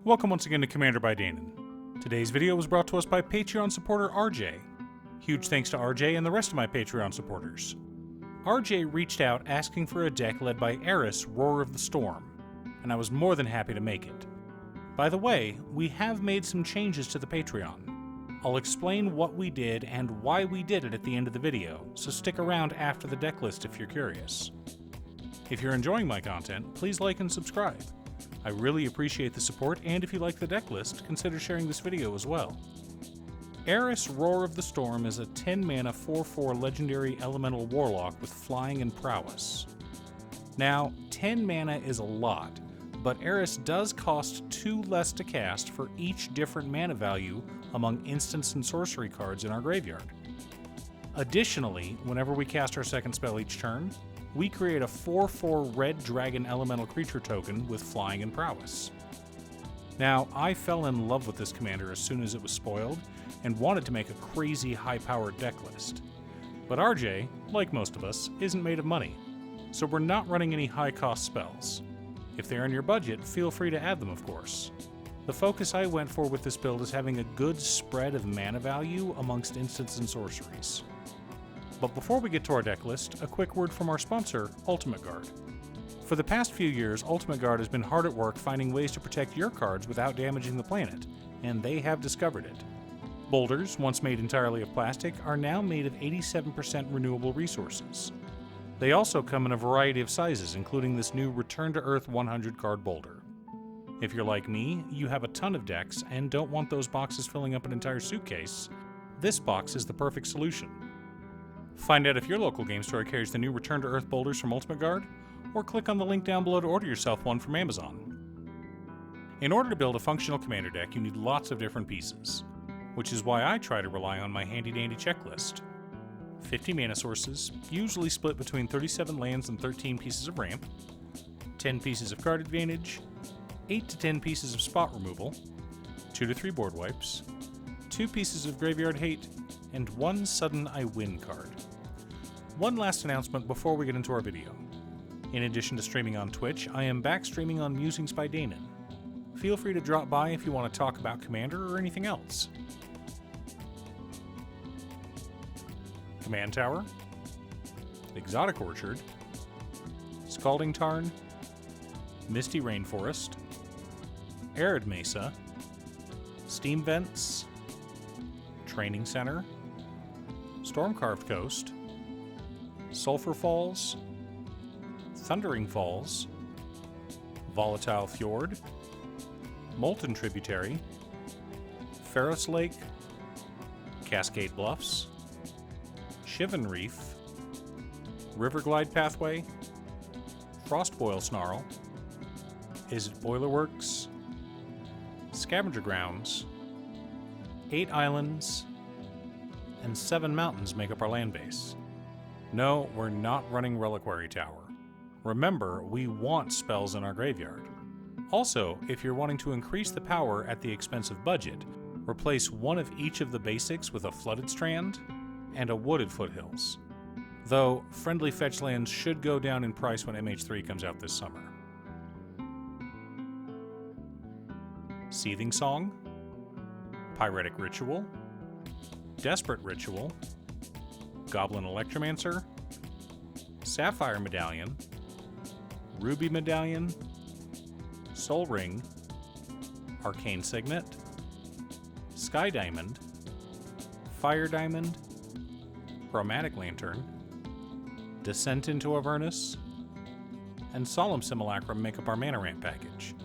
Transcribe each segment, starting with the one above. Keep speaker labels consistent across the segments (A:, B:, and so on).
A: Welcome once again to Commander by Danon. Today's video was brought to us by Patreon supporter RJ. Huge thanks to RJ and the rest of my Patreon supporters. RJ reached out asking for a deck led by Eris, Roar of the Storm, and I was more than happy to make it. By the way, we have made some changes to the Patreon. I'll explain what we did and why we did it at the end of the video, so stick around after the deck list if you're curious. If you're enjoying my content, please like and subscribe. I really appreciate the support, and if you like the deck list, consider sharing this video as well. Eris, Roar of the Storm is a 10-mana 4/4 legendary elemental warlock with flying and prowess. Now, 10 mana is a lot, but Eris does cost 2 less to cast for each different mana value among instants and sorcery cards in our graveyard. Additionally, whenever we cast our second spell each turn, we create a 4/4 red dragon elemental creature token with flying and prowess. Now, I fell in love with this commander as soon as it was spoiled, and wanted to make a crazy high-powered deck list. But RJ, like most of us, isn't made of money, so we're not running any high-cost spells. If they're in your budget, feel free to add them, of course. The focus I went for with this build is having a good spread of mana value amongst instants and sorceries. But before we get to our deck list, a quick word from our sponsor, Ultimate Guard. For the past few years, Ultimate Guard has been hard at work finding ways to protect your cards without damaging the planet, and they have discovered it. Boulders, once made entirely of plastic, are now made of 87% renewable resources. They also come in a variety of sizes, including this new Return to Earth 100 card boulder. If you're like me, you have a ton of decks and don't want those boxes filling up an entire suitcase, this box is the perfect solution. Find out if your local game store carries the new Return to Earth boulders from Ultimate Guard, or click on the link down below to order yourself one from Amazon. In order to build a functional commander deck, you need lots of different pieces, which is why I try to rely on my handy-dandy checklist. 50 mana sources, usually split between 37 lands and 13 pieces of ramp, 10 pieces of card advantage, 8 to 10 pieces of spot removal, 2 to 3 board wipes, 2 pieces of graveyard hate, and 1 sudden I win card. One last announcement before we get into our video. In addition to streaming on Twitch, I am back streaming on Musings by Danon. Feel free to drop by if you want to talk about Commander or anything else. Command Tower, Exotic Orchard, Scalding Tarn, Misty Rainforest, Arid Mesa, Steam Vents, Training Center, Storm-Carved Coast, Sulphur Falls, Thundering Falls, Volatile Fjord, Molten Tributary, Pharos Lake, Cascade Bluffs, Shivan Reef, Riverglide Pathway, Frostboil Snarl, Is It Boiler Works, Scavenger Grounds, 8 islands, and 7 mountains make up our land base. No, we're not running Reliquary Tower. Remember, we want spells in our graveyard. Also, if you're wanting to increase the power at the expense of budget, replace one of each of the basics with a Flooded Strand and a Wooded Foothills. Though, friendly fetch lands should go down in price when MH3 comes out this summer. Seething Song, Pyretic Ritual, Desperate Ritual, Goblin Electromancer, Sapphire Medallion, Ruby Medallion, Soul Ring, Arcane Signet, Sky Diamond, Fire Diamond, Chromatic Lantern, Descent into Avernus, and Solemn Simulacrum make up our mana ramp package.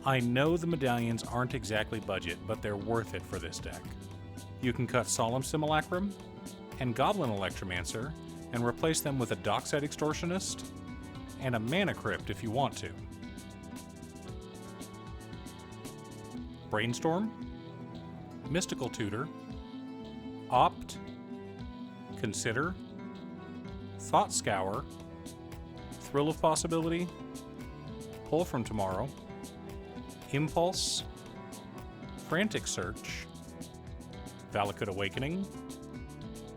A: I know the medallions aren't exactly budget, but they're worth it for this deck. You can cut Solemn Simulacrum and Goblin Electromancer and replace them with a Dockside Extortionist and a Mana Crypt if you want to. Brainstorm, Mystical Tutor, Opt, Consider, Thought Scour, Thrill of Possibility, Pull from Tomorrow, Impulse, Frantic Search, Valakut Awakening,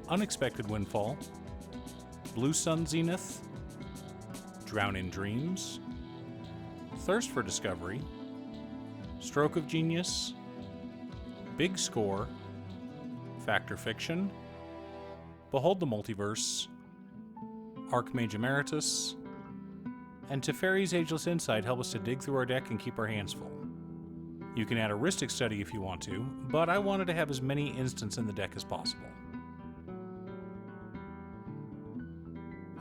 A: Unexpected Windfall, Blue Sun Zenith, Drown in Dreams, Thirst for Discovery, Stroke of Genius, Big Score, Factor Fiction, Behold the Multiverse, Archmage Emeritus, and Teferi's Ageless Insight help us to dig through our deck and keep our hands full. You can add a Rhystic Study if you want to, but I wanted to have as many instants in the deck as possible.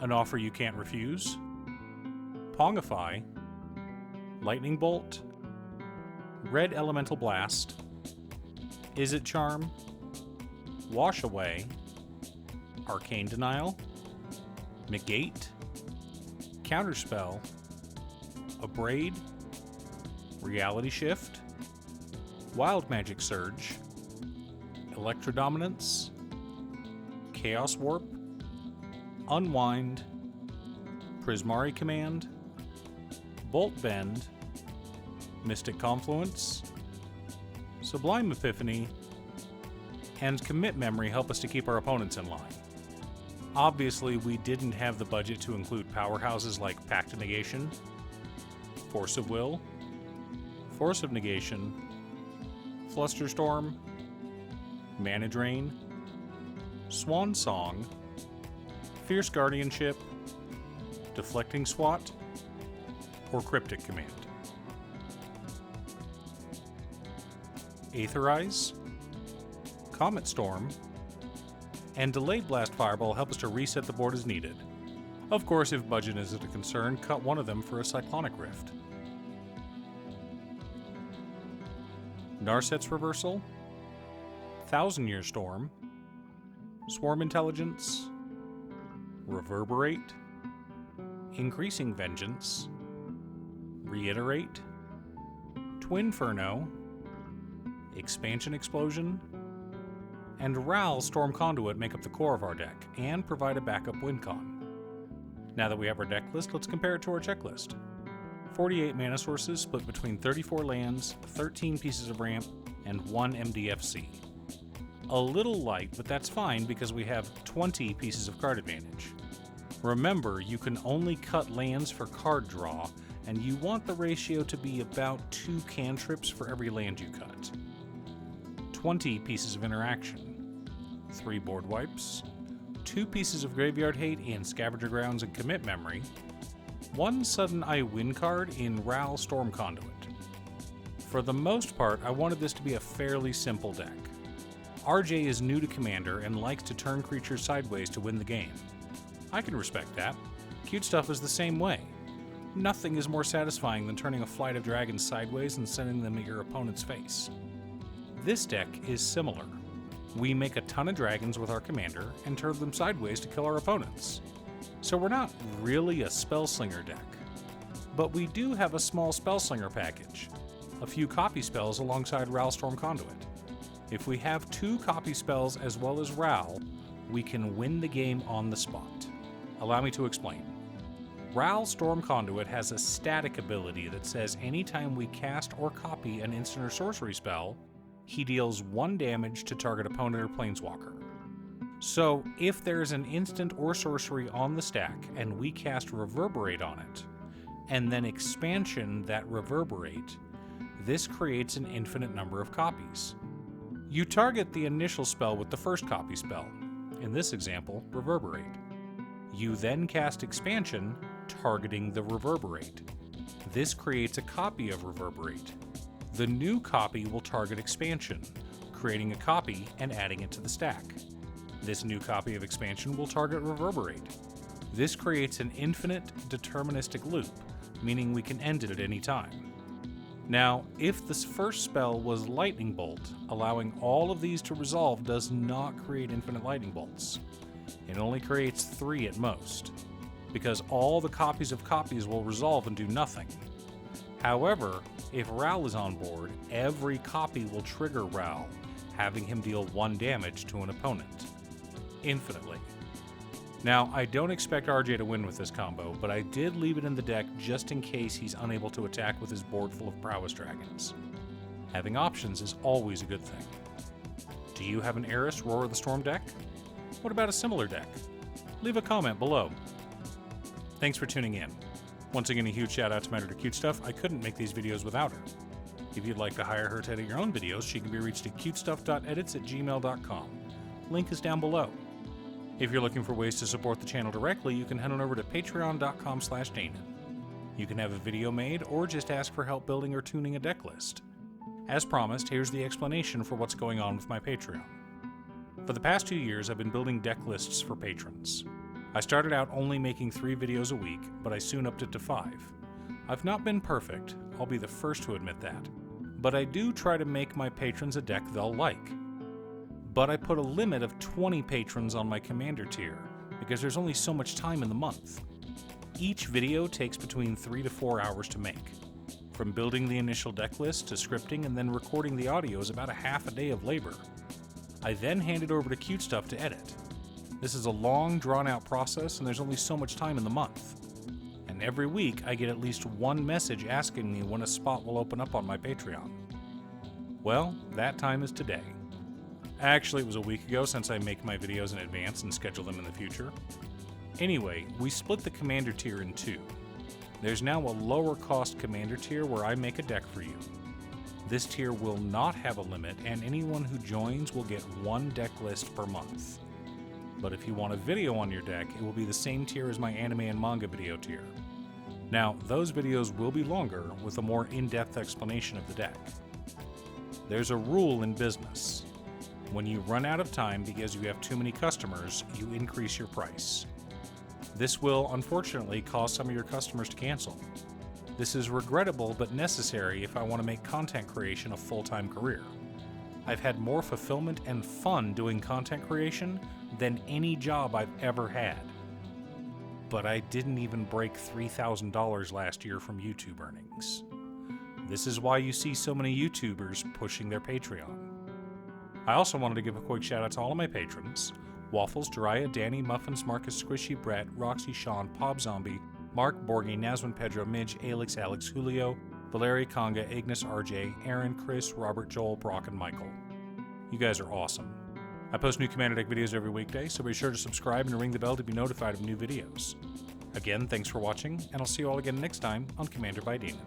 A: An Offer You Can't Refuse, Pongify, Lightning Bolt, Red Elemental Blast, Is It Charm, Wash Away, Arcane Denial, Negate, Counterspell, Abrade, Reality Shift, Wild Magic Surge, Electrodominance, Chaos Warp, Unwind, Prismari Command, Bolt Bend, Mystic Confluence, Sublime Epiphany, and Commit Memory help us to keep our opponents in line. Obviously, we didn't have the budget to include powerhouses like Pact of Negation, Force of Will, Force of Negation, Flusterstorm, Mana Drain, Swan Song, Fierce Guardianship, Deflecting Swat, or Cryptic Command. Aetherize, Comet Storm, and Delayed Blast Fireball help us to reset the board as needed. Of course, if budget isn't a concern, cut one of them for a Cyclonic Rift. Narset's Reversal, Thousand Year Storm, Swarm Intelligence, Reverberate, Increasing Vengeance, Reiterate, Twinferno, Expansion Explosion, and Ral Storm Conduit make up the core of our deck and provide a backup win con. Now that we have our deck list, let's compare it to our checklist. 48 mana sources split between 34 lands, 13 pieces of ramp, and 1 MDFC. A little light, but that's fine because we have 20 pieces of card advantage. Remember, you can only cut lands for card draw, and you want the ratio to be about 2 cantrips for every land you cut. 20 pieces of interaction, 3 board wipes, 2 pieces of Graveyard Hate in Scavenger Grounds and Commit Memory, 1 Sudden I Win card in Ral Storm Conduit. For the most part, I wanted this to be a fairly simple deck. RJ is new to Commander and likes to turn creatures sideways to win the game. I can respect that. Cute Stuff is the same way. Nothing is more satisfying than turning a flight of dragons sideways and sending them at your opponent's face. This deck is similar. We make a ton of dragons with our commander and turn them sideways to kill our opponents. So we're not really a Spellslinger deck. But we do have a small Spellslinger package, a few copy spells alongside Ral Storm Conduit. If we have 2 copy spells as well as Ral, we can win the game on the spot. Allow me to explain. Ral Storm Conduit has a static ability that says anytime we cast or copy an instant or sorcery spell, he deals 1 damage to target opponent or planeswalker. So, if there's an instant or sorcery on the stack and we cast Reverberate on it, and then expansion that Reverberate, this creates an infinite number of copies. You target the initial spell with the first copy spell, in this example, Reverberate. You then cast expansion, targeting the Reverberate. This creates a copy of Reverberate. The new copy will target expansion, creating a copy and adding it to the stack. This new copy of expansion will target Reverberate. This creates an infinite deterministic loop, meaning we can end it at any time. Now, if this first spell was Lightning Bolt, allowing all of these to resolve does not create infinite lightning bolts. It only creates 3 at most, because all the copies of copies will resolve and do nothing. However, if Ral is on board, every copy will trigger Ral, having him deal 1 damage to an opponent. Infinitely. Now, I don't expect RJ to win with this combo, but I did leave it in the deck just in case he's unable to attack with his board full of prowess dragons. Having options is always a good thing. Do you have an Eris Roar of the Storm deck? What about a similar deck? Leave a comment below. Thanks for tuning in. Once again, a huge shout out to my editor Cute Stuff. I couldn't make these videos without her. If you'd like to hire her to edit your own videos, she can be reached at cutestuff.edits@gmail.com. Link is down below. If you're looking for ways to support the channel directly, you can head on over to patreon.com/Danon. You can have a video made or just ask for help building or tuning a deck list. As promised, here's the explanation for what's going on with my Patreon. For the past 2 years, I've been building deck lists for patrons. I started out only making 3 videos a week, but I soon upped it to 5. I've not been perfect, I'll be the first to admit that, but I do try to make my patrons a deck they'll like. But I put a limit of 20 patrons on my commander tier, because there's only so much time in the month. Each video takes between 3 to 4 hours to make. From building the initial deck list to scripting and then recording the audio is about a half a day of labor. I then hand it over to cutestuff to edit. This is a long, drawn-out process, and there's only so much time in the month. And every week, I get at least one message asking me when a spot will open up on my Patreon. Well, that time is today. Actually, it was a week ago since I make my videos in advance and schedule them in the future. Anyway, we split the commander tier in 2. There's now a lower-cost commander tier where I make a deck for you. This tier will not have a limit, and anyone who joins will get 1 deck list per month. But if you want a video on your deck, it will be the same tier as my anime and manga video tier. Now, those videos will be longer, with a more in-depth explanation of the deck. There's a rule in business. When you run out of time because you have too many customers, you increase your price. This will, unfortunately, cause some of your customers to cancel. This is regrettable but necessary if I want to make content creation a full-time career. I've had more fulfillment and fun doing content creation than any job I've ever had. But I didn't even break $3,000 last year from YouTube earnings. This is why you see so many YouTubers pushing their Patreon. I also wanted to give a quick shout out to all of my patrons: Waffles, Jiraiya, Danny, Muffins, Marcus, Squishy, Brett, Roxy, Sean, Pob Zombie, Mark, Borgie, Nazwin, Pedro, Midge, Alex, Julio, Valerie, Conga, Ignis, RJ, Aaron, Chris, Robert, Joel, Brock, and Michael. You guys are awesome. I post new Commander Deck videos every weekday, so be sure to subscribe and ring the bell to be notified of new videos. Again, thanks for watching, and I'll see you all again next time on Commander by Danon.